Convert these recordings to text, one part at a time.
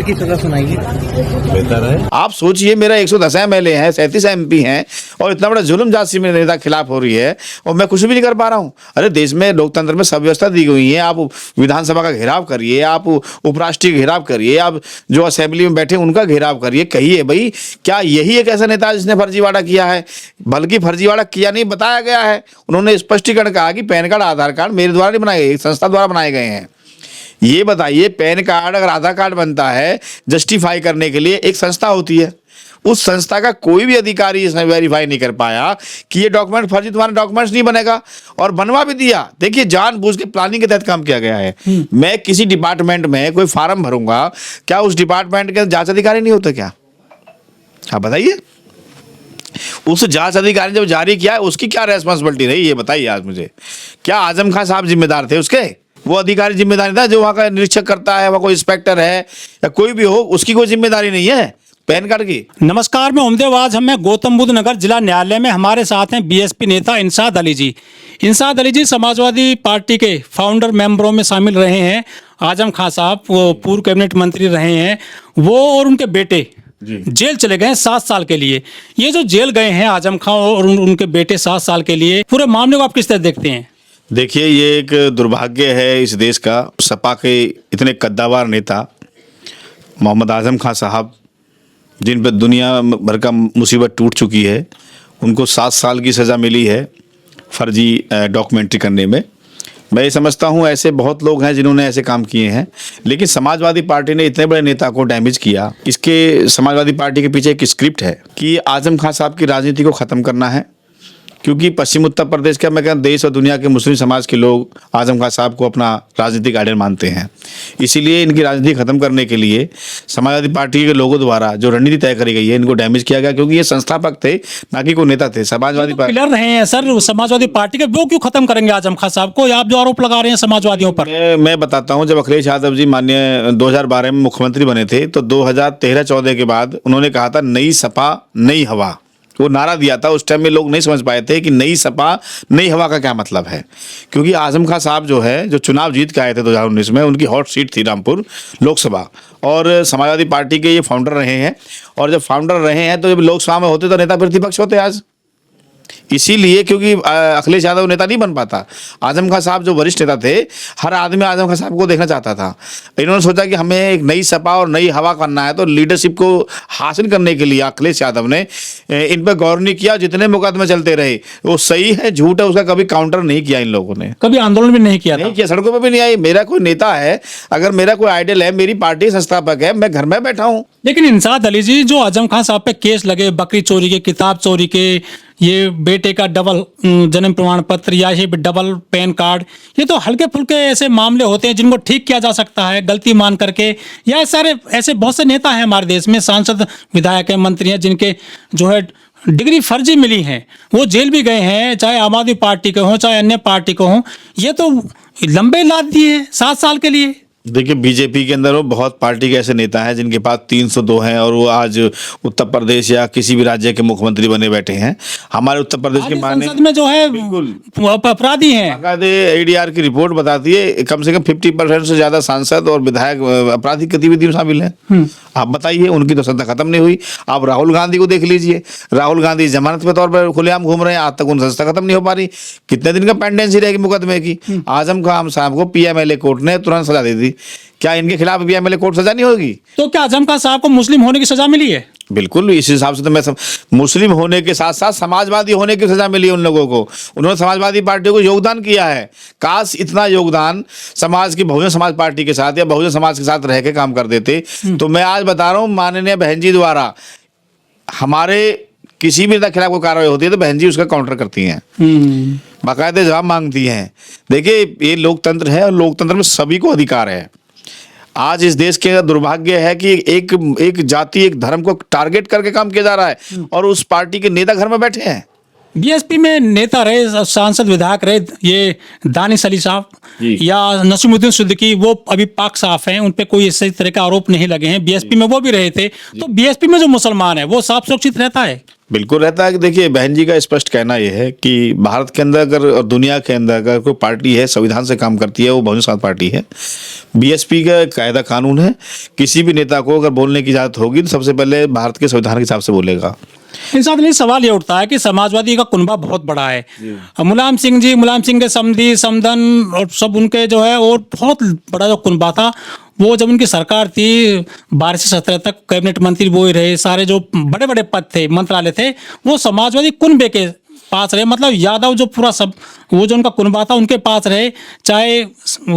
की सजा सुनाइए। बेहतर है। आप सोचिए, मेरा 110 MLA हैं, 37 MP हैं और इतना बड़ा जुल्म जाति में नेता खिलाफ हो रही है और मैं कुछ भी नहीं कर पा रहा हूँ। अरे देश में लोकतंत्र में सब व्यवस्था दी गई है। आप विधानसभा का घेराव करिए, आप उपराष्ट्रीय घेराव करिए, आप जो असेंबली में बैठे उनका घेराव करिए। कहिए भाई, क्या यही एक ऐसा नेता जिसने फर्जीवाड़ा किया है? बल्कि फर्जीवाड़ा किया नहीं, बताया गया है। उन्होंने स्पष्टीकरण कहा कि पैन कार्ड, आधार कार्ड मेरे द्वारा नहीं बनाए गए, एक संस्था द्वारा बनाए गए हैं। ये बताइए, पैन कार्ड अगर आधार कार्ड बनता है जस्टिफाई करने के लिए, एक संस्था होती है, उस संस्था का कोई भी अधिकारी इसने वेरीफाई नहीं कर पाया कि ये डॉक्यूमेंट फर्जी, तुम्हारा डॉक्यूमेंट्स नहीं बनेगा, और बनवा भी दिया। देखिए, जानबूझ के प्लानिंग के तहत काम किया गया है। मैं किसी डिपार्टमेंट में कोई फार्म भरूंगा, क्या उस डिपार्टमेंट के जांच अधिकारी नहीं होते क्या? आप बताइए, उस जांच अधिकारी ने जब जारी किया है उसकी क्या रेस्पॉन्सिबिलिटी रही, ये बताइए आज मुझे। क्या आजम खान साहब जिम्मेदार थे उसके? वो अधिकारी जिम्मेदारी था जो वहाँ का निरीक्षक करता है, वहाँ कोई इंस्पेक्टर है या कोई भी हो, उसकी कोई जिम्मेदारी नहीं है पैन कार्ड की। नमस्कार, मैं उम्देव। आज हम गौतम बुद्ध नगर जिला न्यायालय में, हमारे साथ हैं बीएसपी नेता इंसाद अली जी। इंसाद अली जी समाजवादी पार्टी के फाउंडर मेंबरों में शामिल रहे हैं। आजम खान साहब वो पूर्व कैबिनेट मंत्री रहे हैं, वो और उनके बेटे जेल चले गए हैं 7 साल के लिए। ये जो जेल गए हैं आजम खान और उनके बेटे 7 साल के लिए, पूरे मामले को आप किस तरह देखते हैं? देखिए, ये एक दुर्भाग्य है इस देश का। सपा के इतने कद्दावर नेता मोहम्मद आजम खान साहब, जिन पर दुनिया भर का मुसीबत टूट चुकी है, उनको 7 साल की सज़ा मिली है फर्जी डॉक्यूमेंट्री करने में। मैं ये समझता हूँ ऐसे बहुत लोग हैं जिन्होंने ऐसे काम किए हैं, लेकिन समाजवादी पार्टी ने इतने बड़े नेता को डैमेज किया। इसके समाजवादी पार्टी के पीछे एक स्क्रिप्ट है कि आजम खान साहब की राजनीति को ख़त्म करना है, क्योंकि पश्चिम उत्तर प्रदेश का, मैं कहता हूं, देश और दुनिया के मुस्लिम समाज के लोग आजम खान साहब को अपना राजनीतिक आइडल मानते हैं। इसीलिए इनकी राजनीति खत्म करने के लिए समाजवादी पार्टी के लोगों द्वारा जो रणनीति तय करी गई है, इनको डैमेज किया गया, क्योंकि ये संस्थापक थे, ना कि कोई नेता थे। समाजवादी पार्टी पिलर रहे हैं सर समाजवादी पार्टी के, वो क्यों खत्म करेंगे आजम खान साहब को? आप जो आरोप लगा रहे हैं समाजवादियों पर। मैं बताता हूँ, जब अखिलेश यादव जी माननीय 2012 में मुख्यमंत्री बने थे, तो 2013-14 के बाद उन्होंने कहा था नई सपा नई हवा, वो नारा दिया था। उस टाइम में लोग नहीं समझ पाए थे कि नई सपा नई हवा का क्या मतलब है, क्योंकि आजम खान साहब जो है, जो चुनाव जीत के आए थे 2019 में, उनकी हॉट सीट थी रामपुर लोकसभा, और समाजवादी पार्टी के ये फाउंडर रहे हैं। और जब फाउंडर रहे हैं तो जब लोकसभा में होते तो नेता प्रतिपक्ष होते आज। इसीलिए, क्योंकि अखिलेश यादव नेता नहीं बन पाता। आजम खान साहब जो वरिष्ठ नेता थे, हर आदमी आजम खान साहब को देखना चाहता था। इन्होंने सोचा कि हमें एक नई सपा और नई हवा करना है, तो लीडरशिप को हासिल करने के लिए अखिलेश यादव ने इन पर गौर नहीं किया। जितने मुकदमे चलते रहे, वो सही है झूठ है, उसका कभी काउंटर नहीं किया इन लोगों ने। कभी आंदोलन भी नहीं किया? नहीं किया, सड़कों पर भी नहीं आई। मेरा कोई नेता है, अगर मेरा कोई आइडल है, मेरी पार्टी संस्थापक है, मैं घर में बैठा हूँ। लेकिन इंसाद अली जी, जो आजम खान साहब पे केस लगे, बकरी चोरी के, किताब चोरी के, ये बेटे का डबल जन्म प्रमाण पत्र या ये डबल पैन कार्ड, ये तो हल्के फुल्के ऐसे मामले होते हैं जिनको ठीक किया जा सकता है गलती मान करके। या सारे ऐसे बहुत से नेता हैं हमारे देश में, सांसद, विधायक हैं, मंत्री हैं, जिनके जो है डिग्री फर्जी मिली है, वो जेल भी गए हैं, चाहे आम आदमी पार्टी के हों चाहे अन्य पार्टी के हों। ये तो लंबे लाद दिए हैं 7 साल के लिए। देखिए, बीजेपी के अंदर वो बहुत पार्टी के ऐसे नेता हैं जिनके पास 302 हैं और वो आज उत्तर प्रदेश या किसी भी राज्य के मुख्यमंत्री बने बैठे हैं। हमारे उत्तर प्रदेश के संसद में जो है बिल्कुल अपराधी हैं। ADR की रिपोर्ट बताती है कम से कम 50% से ज्यादा सांसद और विधायक आपराधिक गतिविधि में शामिल हैं। आप बताइए, उनकी तो सत्ता खत्म नहीं हुई। आप राहुल गांधी को देख लीजिए, राहुल गांधी जमानत के तौर पर खुलेआम घूम रहे हैं, आज तक उनकी सत्ता खत्म नहीं हो पा रही। कितने दिन का पेंडेंसी रहेगी मुकदमे की? आजम खान साहब को PMLA कोर्ट ने तुरंत सजा दे दी, क्या इनके खिलाफ PMLA कोर्ट सजा नहीं होगी? तो क्या आजम खान साहब को मुस्लिम होने की सजा मिली है? बिल्कुल, इस हिसाब से तो मैं मुस्लिम होने के साथ साथ समाजवादी होने की सजा मिली उन लोगों को। उन्होंने समाजवादी पार्टी को योगदान किया है। काश इतना योगदान समाज की, बहुजन समाज पार्टी के साथ या बहुजन समाज के साथ रह के काम कर देते। तो मैं आज बता रहा हूँ, माननीय बहन जी द्वारा हमारे किसी भी नेता खिलाफ कोई कार्रवाई होती है तो बहन जी उसका काउंटर करती हैं, बाकायदे जवाब मांगती हैं। देखिए, ये लोकतंत्र है और लोकतंत्र में सभी को अधिकार है। आज इस देश के दुर्भाग्य है कि एक जाति, एक धर्म को टारगेट करके काम किया जा रहा है और उस पार्टी के नेता घर में बैठे हैं। बीएसपी में नेता रहे, सांसद विधायक रहे, ये दानिश अली साहब जी। या नसीमुद्दीन सिद्दीकी, वो अभी पाक साफ हैं, उन पे कोई इस तरह का आरोप नहीं लगे हैं। बीएसपी में वो भी रहे थे, तो बीएसपी में जो मुसलमान है वो साफ सुरक्षित रहता है। बिल्कुल रहता है कि देखिए बहन जी का स्पष्ट कहना यह है कि भारत के अंदर अगर और दुनिया के अंदर अगर कोई पार्टी है संविधान से काम करती है वो बहुजन समाज पार्टी है। बीएसपी का कायदा कानून है, किसी भी नेता को अगर बोलने की इजाजत होगी तो सबसे पहले भारत के संविधान के हिसाब से बोलेगा। इस साथ नहीं, सवाल ये उठता है कि समाजवादी का कुनबा बहुत बड़ा है। मुलायम सिंह जी, मुलायम सिंह के समधी समधन और सब उनके जो है, और बहुत बड़ा जो कुनबा था, वो जब उनकी सरकार थी 12 से 17 तक कैबिनेट मंत्री वो ही रहे, सारे जो बड़े बड़े पद थे, मंत्रालय थे, वो समाजवादी कुनबे के पास रहे। मतलब यादव जो पूरा सब, वो जो उनका कुनबा था उनके पास रहे, चाहे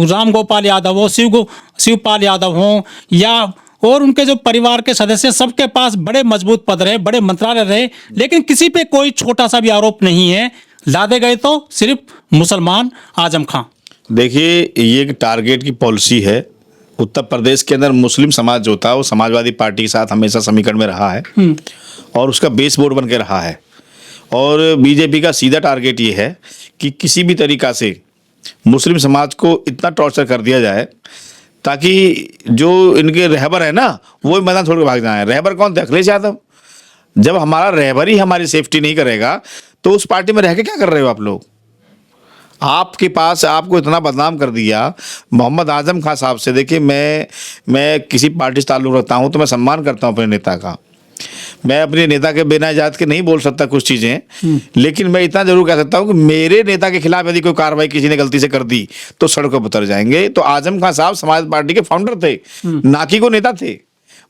राम गोपाल यादव हो, शिवपाल यादव हो, या और उनके जो परिवार के सदस्य, सबके पास बड़े मजबूत पद रहे, बड़े मंत्रालय रहे, लेकिन किसी पे कोई छोटा सा भी आरोप नहीं है। लादे गए तो सिर्फ मुसलमान आजम खां। देखिए ये एक टारगेट की पॉलिसी है। उत्तर प्रदेश के अंदर मुस्लिम समाज जो था वो समाजवादी पार्टी के साथ हमेशा समीकरण में रहा है और उसका बेस बोर्ड बन के रहा है। और बीजेपी का सीधा टारगेट ये है कि किसी भी तरीका से मुस्लिम समाज को इतना टॉर्चर कर दिया जाए ताकि जो इनके रहबर है ना वो मैदान छोड़ के भाग जाए। रहबर कौन थे? अखिलेश यादव। जब हमारा रहबर ही हमारी सेफ्टी नहीं करेगा तो उस पार्टी में रह के क्या कर रहे हो आप लोग? आपके पास आपको इतना बदनाम कर दिया मोहम्मद आजम खान साहब से। देखिए मैं किसी पार्टी से ताल्लुक़ रखता हूँ तो मैं सम्मान करता हूँ अपने नेता का। मैं अपने नेता के बिना इजाज़त के नहीं बोल सकता कुछ चीज़ें, लेकिन मैं इतना जरूर कह सकता हूँ कि मेरे नेता के खिलाफ यदि कोई कार्रवाई किसी ने गलती से कर दी तो सड़कों पर उतर जाएंगे। तो आजम खान साहब समाज पार्टी के फाउंडर थे, ना कि को नेता थे।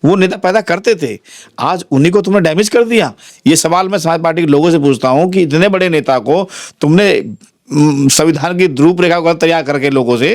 वो नेता पैदा करते थे, आज उन्हीं को तुमने डैमेज कर दिया। ये सवाल मैं समाज पार्टी के लोगों से पूछता हूँ कि इतने बड़े नेता को तुमने संविधान की रूपरेखा को तैयार करके लोगों से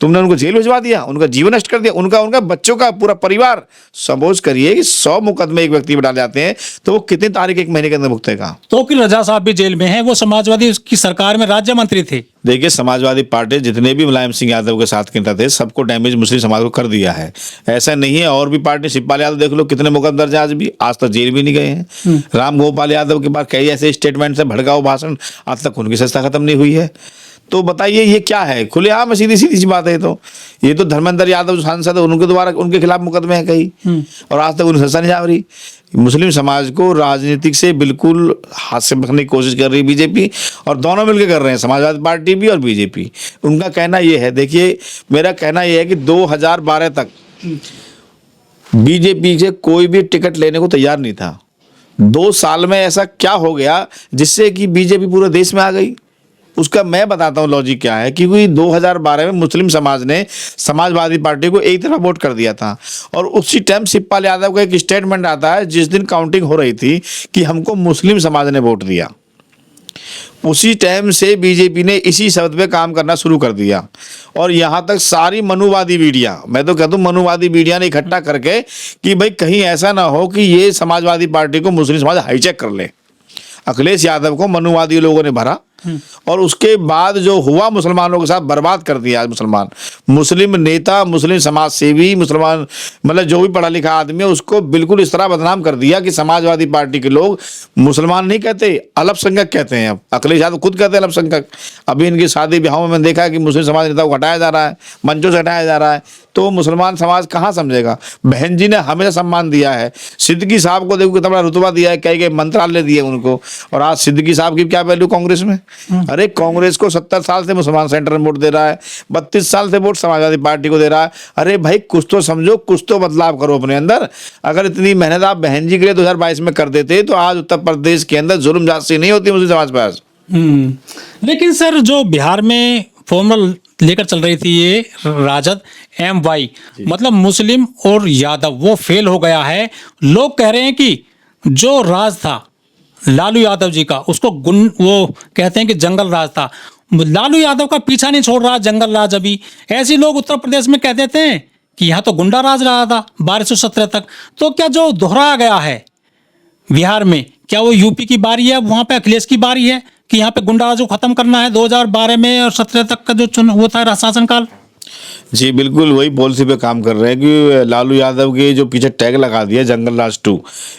तुमने उनको जेल भिजवा दिया, उनका जीवन नष्ट कर दिया, उनका बच्चों का पूरा परिवार। सपोज करिए कि 100 मुकदमे एक व्यक्ति पर डाले जाते हैं तो वो कितनी तारीख एक महीने के अंदर भुगतेगा? तौकीर रजा साहब भी जेल में हैं, वो समाजवादी की सरकार में राज्य मंत्री थे। देखिए समाजवादी पार्टी जितने भी मुलायम सिंह यादव के साथ के नेता थे सबको डैमेज मुस्लिम समाज को कर दिया है। ऐसा नहीं है, और भी पार्टी, शिवपाल यादव देख लो कितने मुकदमे दर्ज हैं, आज तक जेल भी नहीं गए हैं। राम गोपाल यादव के बाद कई ऐसे स्टेटमेंट से भड़काऊ भाषण, आज तक उनकी सत्ता खत्म नहीं हुई है। तो बताइए ये क्या है? खुलेआम सीधी सीधी सी बात है। ये तो धर्मेंद्र यादव जो सांसद है उनके द्वारा उनके खिलाफ मुकदमे हैं कई, और आज तक उनकी सजा नहीं जा रही। मुस्लिम समाज को राजनीतिक से बिल्कुल हाथ से रखने की कोशिश कर रही है बीजेपी, और दोनों मिलकर कर रहे हैं, समाजवादी पार्टी भी और बीजेपी। उनका कहना ये है, देखिए मेरा कहना ये है कि 2012 तक बीजेपी से कोई भी टिकट लेने को तैयार नहीं था। 2 साल में ऐसा क्या हो गया जिससे कि बीजेपी पूरे देश में आ गई? उसका मैं बताता हूँ लॉजिक क्या है। क्योंकि 2012 में मुस्लिम समाज ने समाजवादी पार्टी को एक तरफ वोट कर दिया था, और उसी टाइम शिवपाल यादव का एक स्टेटमेंट आता है जिस दिन काउंटिंग हो रही थी कि हमको मुस्लिम समाज ने वोट दिया। उसी टाइम से बीजेपी ने इसी शब्द पे काम करना शुरू कर दिया, और यहाँ तक सारी मनुवादी मीडिया, मैं तो कहता हूँ मनुवादी मीडिया ने इकट्ठा करके कि भाई कहीं ऐसा ना हो कि ये समाजवादी पार्टी को मुस्लिम समाज हाईजैक कर ले। अखिलेश यादव को मनुवादी लोगों ने भरा, और उसके बाद जो हुआ मुसलमानों के साथ बर्बाद कर दिया। मुस्लिम नेता, मुस्लिम समाज सेवी, मुसलमान मतलब जो भी पढ़ा लिखा आदमी है उसको बिल्कुल इस तरह बदनाम कर दिया कि समाजवादी पार्टी के लोग मुसलमान नहीं कहते, अल्पसंख्यक कहते हैं। अब अखिलेश यादव खुद कहते हैं अल्पसंख्यक। अभी इनकी शादी ब्याहों में मैंने देखा है कि मुस्लिम समाज नेता को हटाया जा रहा है, मंचों से हटाया जा रहा है, तो मुसलमान समाज कहाँ समझेगा? बहन जी ने हमेशा सम्मान दिया है। सिद्दीकी साहब को देखो कितना बड़ा रुतबा दिया है, कई मंत्रालय दिए उनको, और आज सिद्दीकी साहब की क्या वैल्यू कांग्रेस में? अरे कांग्रेस को 70 साल से मुसलमान सेंटर में वोट दे रहा है, 32 साल से वोट समाजवादी पार्टी को दे रहा है। अरे भाई कुछ तो समझो, कुछ तो बदलाव करो अपने अंदर। अगर इतनी मेहनत आप बहन जी के लिए 2022 में कर देते तो आज उत्तर प्रदेश के अंदर जुल्म जाति नहीं होती मुस्लिम समाज पर। लेकिन सर जो बिहार में फॉर्मल लेकर चल रही थी ये राजद MY, मतलब मुस्लिम और यादव, वो फेल हो गया है। लोग कह रहे हैं कि जो राज था लालू यादव जी का, उसको वो कहते हैं कि जंगल राज था। लालू यादव का पीछा नहीं छोड़ रहा जंगल राज अभी। ऐसे लोग उत्तर प्रदेश में कह देते हैं कि यहाँ तो गुंडा राज रहा था 12 से 17 तक। तो क्या जो दोहराया गया है बिहार में, क्या वो यूपी की बारी है, वहाँ पे अखिलेश की बारी है कि यहाँ पे गुंडा राज को खत्म करना है 2012 में और 17 तक का जो वो था शासनकाल? जी बिल्कुल वही पॉलिसी पे काम कर रहे हैं कि लालू यादव के जो पीछे टैग लगा दिया जंगल राज 2,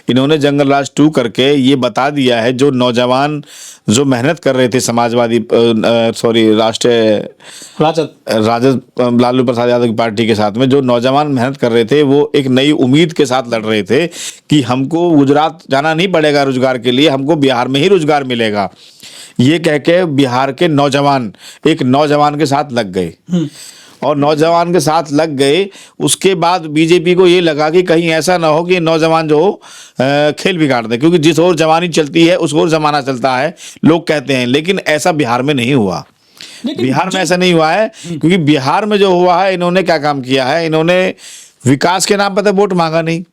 इन्होंने जंगल राज 2 करके ये बता दिया है जो नौजवान जो मेहनत कर रहे थे समाजवादी राष्ट्रीय राजद लालू प्रसाद यादव की पार्टी के साथ में जो नौजवान मेहनत कर रहे थे, वो एक नई उम्मीद के साथ लड़ रहे थे कि हमको गुजरात जाना नहीं पड़ेगा रोजगार के लिए, हमको बिहार में ही रोजगार मिलेगा। ये कह के बिहार के नौजवान एक नौजवान के साथ लग गए और नौजवान के साथ लग गए। उसके बाद बीजेपी को ये लगा कि कहीं ऐसा ना हो कि नौजवान जो खेल बिगाड़ दे, क्योंकि जिस ओर जवानी चलती है उस ओर जमाना चलता है लोग कहते हैं, लेकिन ऐसा बिहार में नहीं हुआ। बिहार में ऐसा नहीं हुआ है, क्योंकि बिहार में जो हुआ है, इन्होंने क्या काम किया है, इन्होंने विकास के नाम पर तो वोट मांगा नहीं।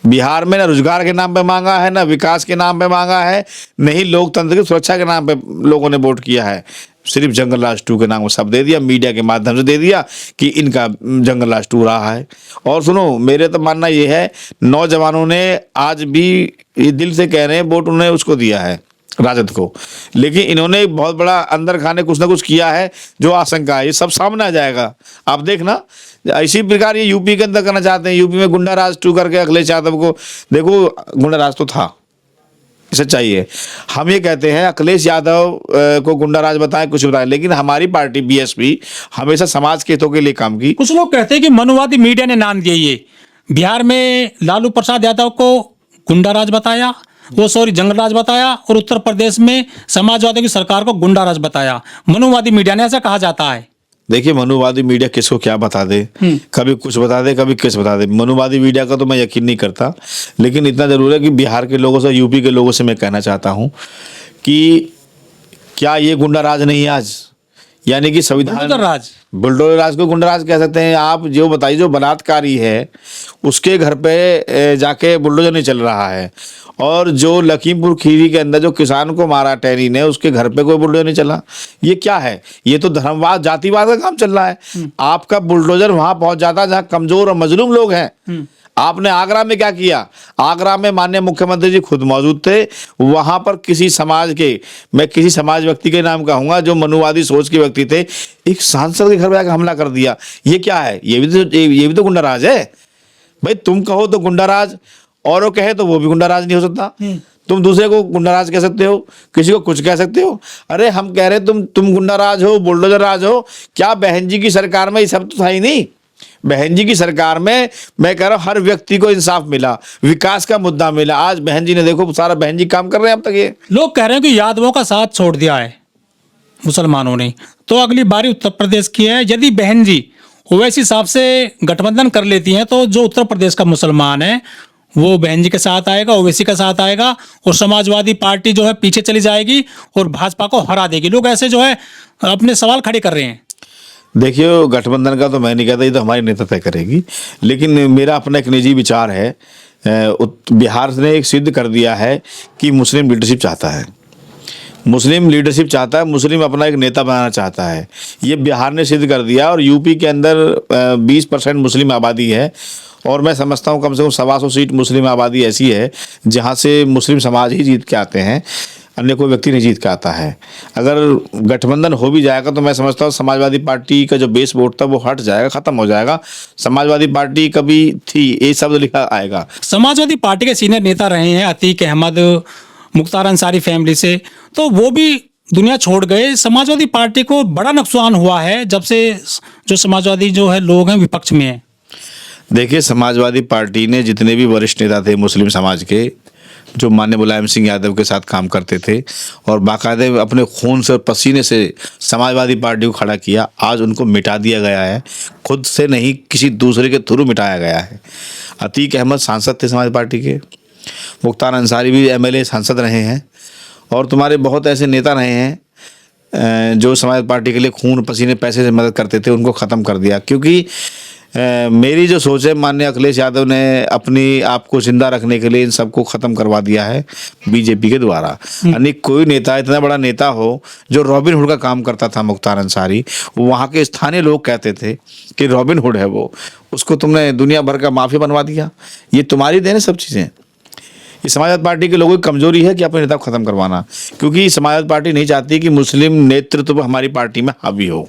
बिहार में ना रोजगार के नाम पे मांगा है, ना विकास के नाम पे मांगा है, नहीं लोकतंत्र की सुरक्षा के नाम पे लोगों ने वोट किया है। सिर्फ जंगल राज 2 के नाम को सब दे दिया, मीडिया के माध्यम से दे दिया कि इनका जंगल राज 2 रहा है। और सुनो, मेरे तो मानना ये है, नौजवानों ने आज भी ये दिल से कह रहे हैं वोट उन्होंने उसको दिया है, राजद को, लेकिन इन्होंने एक बहुत बड़ा अंदर खाने कुछ ना कुछ किया है जो आशंका है, ये सब सामने आ जाएगा। आप देखना इसी प्रकार ये यूपी के अंदर करना चाहते हैं। यूपी में गुंडा राज 2 करके अखिलेश यादव को, देखो गुंडा राज तो था, सच्चाई है। हम ये कहते हैं अखिलेश यादव को गुंडा राज बताएं, कुछ बताएं, लेकिन हमारी पार्टी बीएसपी हमेशा समाज के हितों के लिए काम की। कुछ लोग कहते हैं कि मनुवादी मीडिया ने नाम दिया, ये बिहार में लालू प्रसाद यादव को गुंडा राज बताया, जंगल राज बताया, और उत्तर प्रदेश में समाजवादी की सरकार को गुंडा राज बताया। मनुवादी मीडिया ने ऐसा कहा जाता है। देखिए, मनुवादी मीडिया किसको क्या बता दे, कभी कुछ बता दे, कभी किस बता दे। मनुवादी मीडिया का तो मैं यकीन नहीं करता, लेकिन इतना जरूर है कि बिहार के लोगों से, यूपी के लोगों से मैं कहना चाहता हूं कि क्या ये गुंडा राज नहीं है आज, यानी कि संविधान राज, बुलडोजर राज को गुंडा राज कह सकते हैं आप। जो बताइए, जो बलात्कारी है उसके घर पे जाके बुलडोजर नहीं चल रहा है, और जो लखीमपुर खीरी के अंदर जो किसान को मारा टैनी ने, उसके घर पे कोई बुलडोजर नहीं चला। ये क्या है? ये तो धर्मवाद, जातिवाद का काम चल रहा है। आपका बुलडोजर वहां पहुंच जाता है जहां कमजोर और मजलूम लोग हैं। आपने आगरा में क्या किया? आगरा में माननीय मुख्यमंत्री जी खुद मौजूद थे, वहां पर किसी समाज के, मैं किसी समाज व्यक्ति के नाम कहूंगा जो मनुवादी सोच के व्यक्ति थे, एक सांसद के घर में जाकर हमला कर दिया। ये क्या है? ये भी तो गुंडा राज है भाई। तुम कहो तो गुंडा राज, और वो कहे तो वो भी गुंडा राज नहीं हो सकता। तुम दूसरे को गुंडा राज कह सकते हो, किसी को कुछ कह सकते हो। अरे हम कह रहे तुम गुंडा राज हो, बुलडोजर राज हो। क्या बहन जी की सरकार में ये सब तो था ही नहीं? बहन जी की सरकार में मैं कह रहा हूं हर व्यक्ति को इंसाफ मिला, विकास का मुद्दा मिला। आज बहन जी ने देखो सारा बहन जी काम कर रहे हैं अब तक। ये लोग कह रहे हैं कि यादवों का साथ छोड़ दिया है मुसलमानों ने, तो अगली बारी उत्तर प्रदेश की है। यदि बहन जी ओवैसी साहब से गठबंधन कर लेती हैं तो जो उत्तर प्रदेश का मुसलमान है वो बहन जी के साथ आएगा, ओवैसी का साथ आएगा, और समाजवादी पार्टी जो है पीछे चली जाएगी और भाजपा को हरा देगी। लोग ऐसे जो है अपने सवाल खड़े कर रहे हैं। देखिए, गठबंधन का तो मैं नहीं कहता, ये तो हमारी नेता तय करेगी, लेकिन मेरा अपना एक निजी विचार है। बिहार ने एक सिद्ध कर दिया है कि मुस्लिम लीडरशिप चाहता है, मुस्लिम लीडरशिप चाहता है, मुस्लिम अपना एक नेता बनाना चाहता है। ये बिहार ने सिद्ध कर दिया। और यूपी के अंदर 20% मुस्लिम आबादी है, और मैं समझता हूँ कम से कम 125 सीट मुस्लिम आबादी ऐसी है जहाँ से मुस्लिम समाज ही जीत के आते हैं, अन्य कोई व्यक्ति नहीं जीत के आता है। अगर गठबंधन हो भी जाएगा तो मैं समझता हूँ समाजवादी पार्टी का जो बेस वोट था वो हट जाएगा, खत्म हो जाएगा। समाजवादी पार्टी कभी थी, ये शब्द लिखा आएगा। समाजवादी पार्टी के सीनियर नेता रहे हैं अतीक अहमद, मुख्तार अंसारी फैमिली से, तो वो भी दुनिया छोड़ गए। समाजवादी पार्टी को बड़ा नुकसान हुआ है जब से जो समाजवादी जो है लोग हैं विपक्ष में है। देखिए, समाजवादी पार्टी ने जितने भी वरिष्ठ नेता थे मुस्लिम समाज के, जो माननीय मुलायम सिंह यादव के साथ काम करते थे और बाकायदे अपने खून से और पसीने से समाजवादी पार्टी को खड़ा किया, आज उनको मिटा दिया गया है। खुद से नहीं, किसी दूसरे के थ्रू मिटाया गया है। अतीक अहमद सांसद थे समाज पार्टी के, मुख्तार अंसारी भी एमएलए सांसद रहे हैं, और तुम्हारे बहुत ऐसे नेता रहे हैं जो समाज पार्टी के लिए खून पसीने पैसे से मदद करते थे, उनको ख़त्म कर दिया। क्योंकि मेरी जो सोच है, माननीय अखिलेश यादव ने अपनी आप को जिंदा रखने के लिए इन सबको ख़त्म करवा दिया है बीजेपी के द्वारा। यानी कोई नेता, इतना बड़ा नेता हो जो रॉबिन हुड का काम करता था, मुख्तार अंसारी, वहाँ के स्थानीय लोग कहते थे कि रॉबिन हुड है वो, उसको तुमने दुनिया भर का माफिया बनवा दिया। ये तुम्हारी देन है सब चीज़ें, ये समाजवादी पार्टी के लोगों की कमजोरी है कि अपने नेता को खत्म करवाना, क्योंकि समाजवादी पार्टी नहीं चाहती कि मुस्लिम नेतृत्व हमारी पार्टी में हावी हो।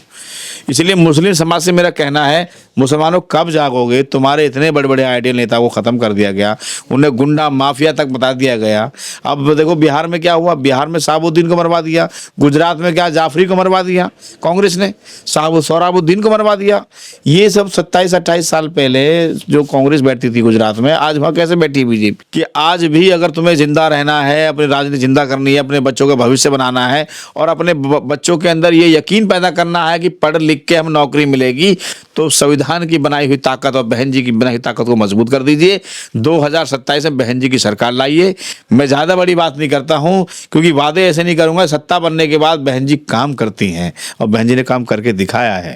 इसलिए मुस्लिम समाज से मेरा कहना है, मुसलमानों कब जागोगे? तुम्हारे इतने बड़े बड़े आइडियल नेता को खत्म कर दिया गया, उन्हें गुंडा माफिया तक बता दिया गया। अब देखो बिहार में क्या हुआ, बिहार में शहाबुद्दीन को मरवा दिया, गुजरात में क्या जाफरी को मरवा दिया कांग्रेस ने, सोहराबुद्दीन को मरवा दिया। ये सब 27-28 साल पहले जो कांग्रेस बैठती थी गुजरात में, आज वहाँ कैसे बैठी है बीजेपी? कि आज भी अगर तुम्हें जिंदा रहना है, अपनी राजनीति जिंदा करनी है, अपने बच्चों का भविष्य बनाना है और अपने बच्चों के अंदर ये यकीन पैदा करना है कि पढ़ लिख के हम नौकरी मिलेगी, तो संविधान की बनाई हुई ताकत और बहन जी की बनाई हुई ताकत को मजबूत कर दीजिए। 2027 में बहन जी की सरकार लाइए। मैं ज़्यादा बड़ी बात नहीं करता हूं, क्योंकि वादे ऐसे नहीं करूंगा। सत्ता बनने के बाद बहन जी काम करती हैं और बहन जी ने काम करके दिखाया है।